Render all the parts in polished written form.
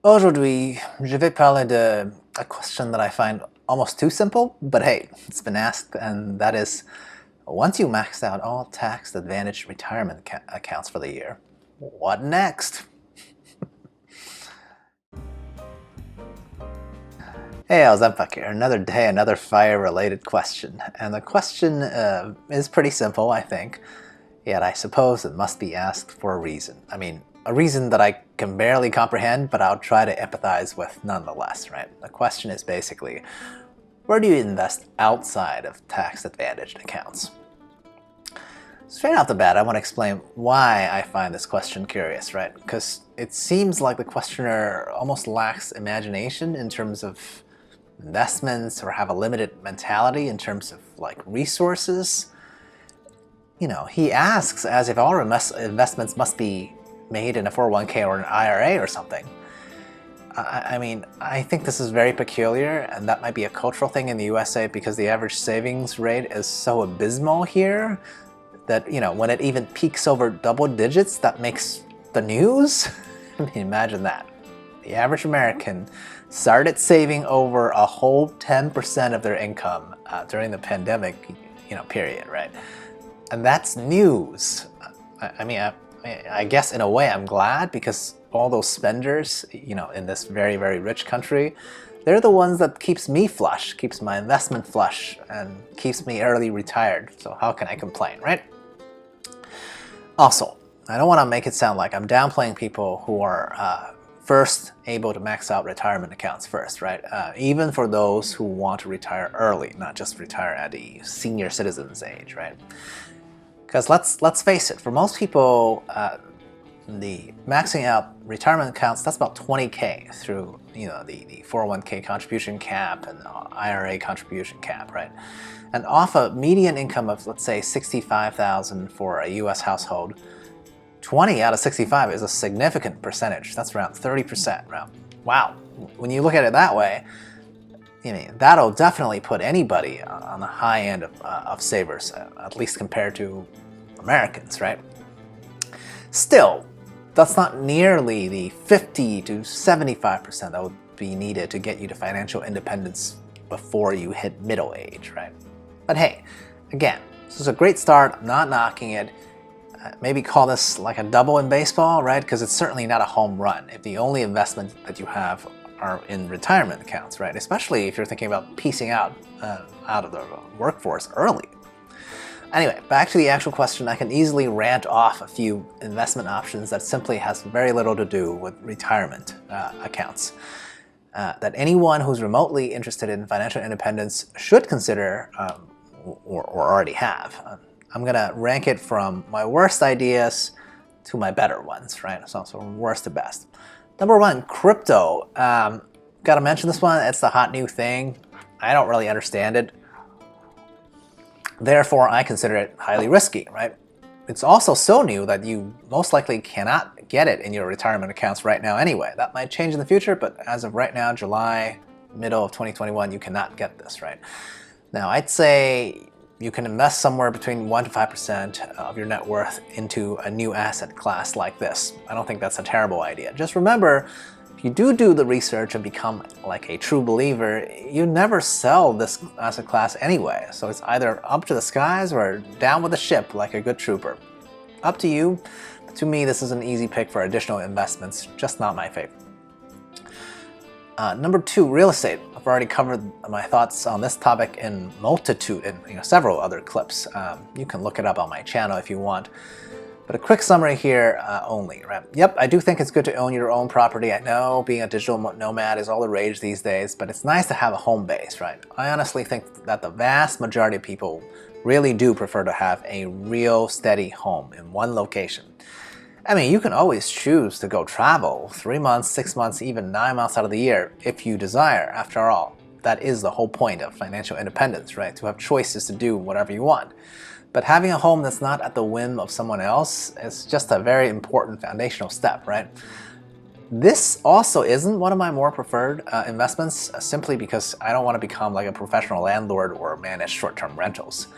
Aujourd'hui, je vais parler de a question that I find almost too simple, but hey, it's been asked, and that is, once you maxed out all tax-advantaged retirement accounts for the year, what next? Hey, XenPuck here. Another day, another fire-related question. And the question is pretty simple, I think. Yet I suppose it must be asked for a reason. I mean, a reason that I can barely comprehend, but I'll try to empathize with nonetheless, right? The question is basically, where do you invest outside of tax-advantaged accounts? Straight off the bat, I want to explain why I find this question curious, right? Because it seems like the questioner almost lacks imagination in terms of investments or have a limited mentality in terms of like resources. He asks as if all investments must be made in a 401k or an IRA or something. I mean, I think this is very peculiar, and that might be a cultural thing in the USA because the average savings rate is so abysmal here that, when it even peaks over double digits, that makes the news. I mean, imagine that. The average American started saving over a whole 10% of their income during the pandemic, period, right? And that's news. I guess in a way I'm glad, because all those spenders, in this very, very rich country, they're the ones that keeps me flush, keeps my investment flush, and keeps me early retired. So how can I complain, right? Also, I don't want to make it sound like I'm downplaying people who are first able to max out retirement accounts first, right? Even for those who want to retire early, not just retire at the senior citizens age, right? Because let's face it, for most people, the maxing out retirement accounts, that's about 20K through the 401k contribution cap and the IRA contribution cap, right? And off a median income of, let's say, $65,000 for a US household, 20 out of 65 is a significant percentage. That's around 30%. Wow. When you look at it that way, that'll definitely put anybody on the high end of savers, at least compared to Americans, right? Still, that's not nearly the 50 to 75% that would be needed to get you to financial independence before you hit middle age, right? But hey, again, this is a great start. I'm not knocking it. Maybe call this like a double in baseball, right? Because it's certainly not a home run if the only investment that you have are in retirement accounts, right? Especially if you're thinking about piecing out of the workforce early. Anyway, back to the actual question. I can easily rant off a few investment options that simply has very little to do with retirement accounts that anyone who's remotely interested in financial independence should consider or already have. I'm gonna rank it from my worst ideas to my better ones, right? So worst to best. Number one, crypto. Gotta mention this one. It's the hot new thing. I don't really understand it. Therefore, I consider it highly risky, right? It's also so new that you most likely cannot get it in your retirement accounts right now anyway. That might change in the future, but as of right now, July, middle of 2021, you cannot get this, right? Now, I'd say you can invest somewhere between 1 to 5% of your net worth into a new asset class like this. I don't think that's a terrible idea. Just remember, if you do the research and become like a true believer, you never sell this asset class anyway. So it's either up to the skies or down with the ship like a good trooper. Up to you. But to me, this is an easy pick for additional investments, just not my favorite. Number two, real estate. I've already covered my thoughts on this topic in several other clips. You can look it up on my channel if you want. But a quick summary here only, right? Yep, I do think it's good to own your own property. I know being a digital nomad is all the rage these days, but it's nice to have a home base, right? I honestly think that the vast majority of people really do prefer to have a real steady home in one location. I mean, you can always choose to go travel 3 months, 6 months, even 9 months out of the year if you desire. After all, that is the whole point of financial independence, right? To have choices to do whatever you want. But having a home that's not at the whim of someone else is just a very important foundational step, right? This also isn't one of my more preferred investments, simply because I don't want to become like a professional landlord or manage short-term rentals.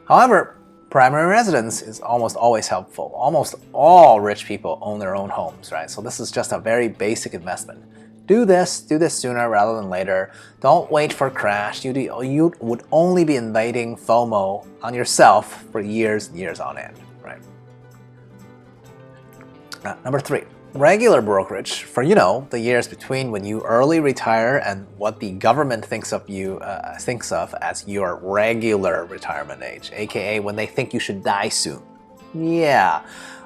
However, primary residence is almost always helpful. Almost all rich people own their own homes, right? So this is just a very basic investment. Do this sooner rather than later. Don't wait for a crash. You would only be inviting FOMO on yourself for years and years on end, right? Number 3, regular brokerage for, the years between when you early retire and what the government thinks of as your regular retirement age, aka when they think you should die soon. Yeah.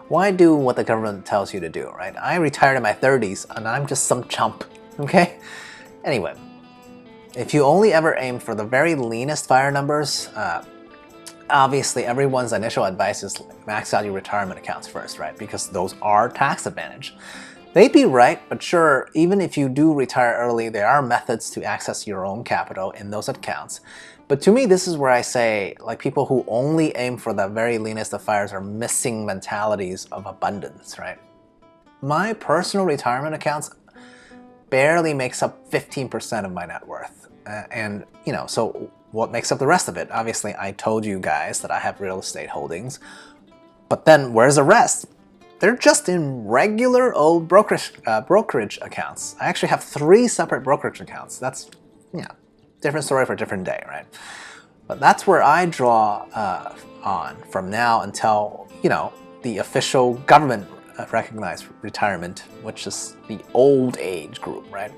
Why do what the government tells you to do, right? I retired in my 30s and I'm just some chump, okay? Anyway, if you only ever aim for the very leanest FIRE numbers, obviously everyone's initial advice is max out your retirement accounts first, right? Because those are tax advantage. They'd be right, but sure, even if you do retire early, there are methods to access your own capital in those accounts. But to me, this is where I say, like, people who only aim for the very leanest of FIREs are missing mentalities of abundance, right? My personal retirement accounts barely makes up 15% of my net worth. And, so what makes up the rest of it? Obviously, I told you guys that I have real estate holdings. But then where's the rest? They're just in regular old brokerage accounts. I actually have 3 separate brokerage accounts. That's, different story for a different day, right? But that's where I draw on from now until, the official government recognized retirement, which is the old age group, right?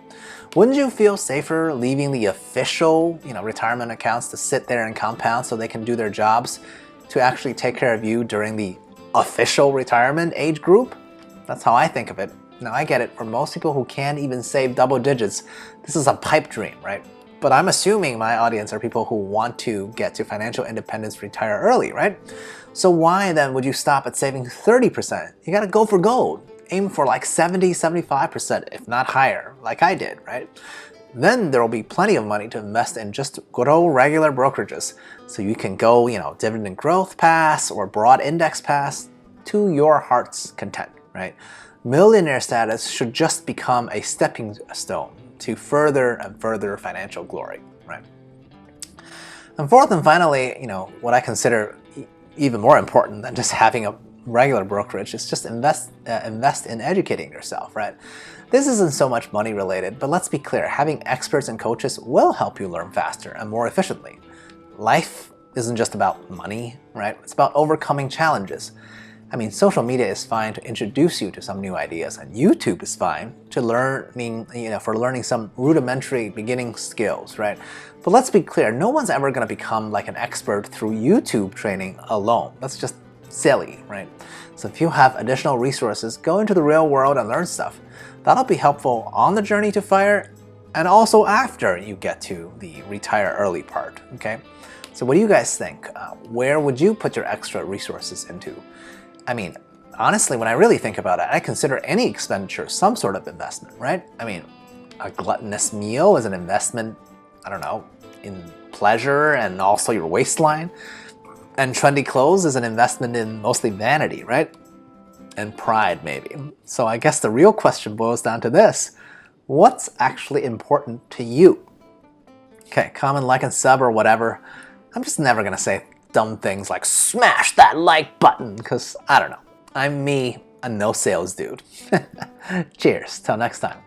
Wouldn't you feel safer leaving the official, retirement accounts to sit there and compound so they can do their jobs to actually take care of you during the official retirement age group? That's how I think of it. Now, I get it. For most people who can't even save double digits, this is a pipe dream, right? But I'm assuming my audience are people who want to get to financial independence, retire early, right? So why then would you stop at saving 30%? You gotta go for gold. Aim for like 70, 75%, if not higher, like I did, right? Then there will be plenty of money to invest in just good old regular brokerages. So you can go, dividend growth pass or broad index pass to your heart's content, right? Millionaire status should just become a stepping stone to further and further financial glory, right? And fourth and finally, what I consider even more important than just having a regular brokerage is just invest in educating yourself, right? This isn't so much money related, but let's be clear, having experts and coaches will help you learn faster and more efficiently. Life isn't just about money, right? It's about overcoming challenges. I mean, social media is fine to introduce you to some new ideas, and YouTube is fine to for learning some rudimentary beginning skills, right? But let's be clear, no one's ever going to become like an expert through YouTube training alone. That's just silly, right? So if you have additional resources, go into the real world and learn stuff. That'll be helpful on the journey to FIRE and also after you get to the retire early part, okay? So what do you guys think? Where would you put your extra resources into? I mean, honestly, when I really think about it, I consider any expenditure some sort of investment, right? I mean, a gluttonous meal is an investment, I don't know, in pleasure and also your waistline. And trendy clothes is an investment in mostly vanity, right? And pride, maybe. So I guess the real question boils down to this. What's actually important to you? Okay, comment, like, and sub or whatever. I'm just never gonna say dumb things like smash that like button, because I don't know. I'm me, a no sales dude. Cheers, till next time.